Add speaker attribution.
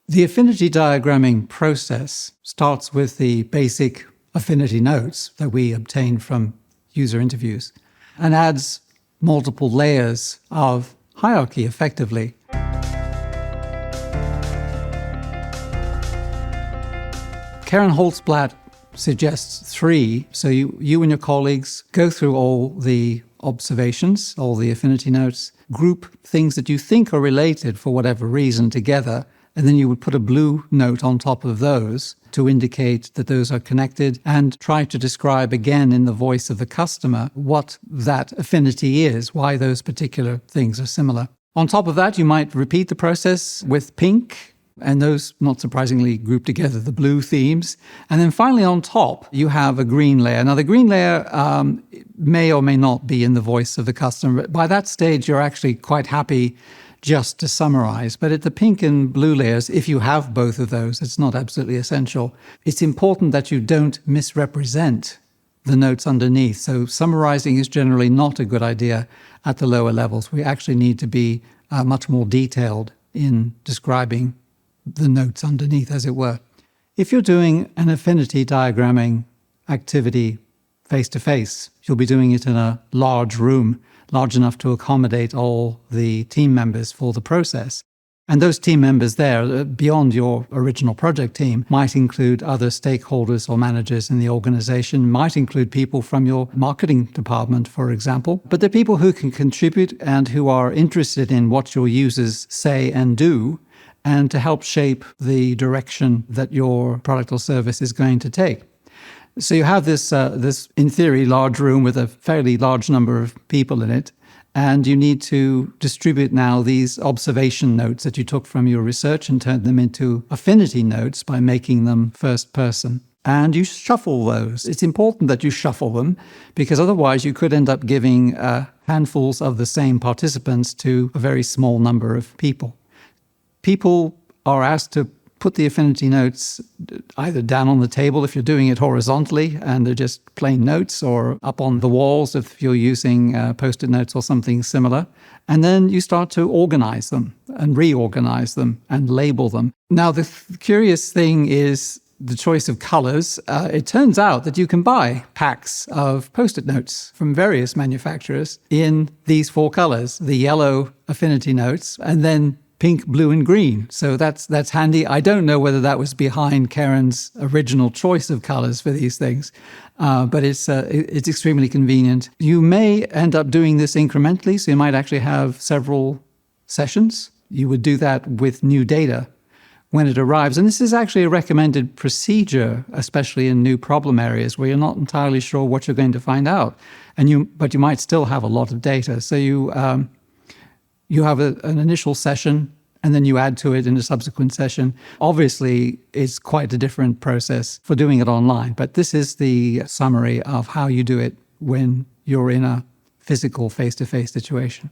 Speaker 1: The affinity diagramming process starts with the basic affinity notes that we obtain from user interviews and adds multiple layers of hierarchy effectively. Karen Holtzblatt suggests 3. So you and your colleagues go through all the observations, all the affinity notes, group things that you think are related for whatever reason together, and then you would put a blue note on top of those to indicate that those are connected and try to describe again in the voice of the customer what that affinity is, why those particular things are similar. On top of that, you might repeat the process with pink, and those, not surprisingly, group together the blue themes. And then finally on top, you have a green layer. Now, the green layer may or may not be in the voice of the customer. But by that stage, you're actually quite happy just to summarize. But at the pink and blue layers, if you have both of those, it's not absolutely essential. It's important that you don't misrepresent the notes underneath. So summarizing is generally not a good idea at the lower levels. We actually need to be much more detailed in describing the notes underneath, as it were. If you're doing an affinity diagramming activity face-to-face, you'll be doing it in a large room, large enough to accommodate all the team members for the process. And those team members there, beyond your original project team, might include other stakeholders or managers in the organization, might include people from your marketing department, for example. But they're people who can contribute and who are interested in what your users say and do, and to help shape the direction that your product or service is going to take. So you have this, in theory, large room with a fairly large number of people in it, and you need to distribute now these observation notes that you took from your research and turn them into affinity notes by making them first person. And you shuffle those. It's important that you shuffle them, because otherwise you could end up giving handfuls of the same participants to a very small number of people. People are asked to put the affinity notes either down on the table if you're doing it horizontally and they're just plain notes, or up on the walls if you're using Post-it notes or something similar. And then you start to organize them and reorganize them and label them. Now, the curious thing is the choice of colors. It turns out that you can buy packs of Post-it notes from various manufacturers in these 4 colors, the yellow affinity notes, and then pink, blue, and green. So that's handy. I don't know whether that was behind Karen's original choice of colors for these things, but it's extremely convenient. You may end up doing this incrementally, so you might actually have several sessions. You would do that with new data when it arrives. And this is actually a recommended procedure, especially in new problem areas where you're not entirely sure what you're going to find out, but you might still have a lot of data. So you have an initial session, and then you add to it in a subsequent session. Obviously, it's quite a different process for doing it online, but this is the summary of how you do it when you're in a physical face-to-face situation.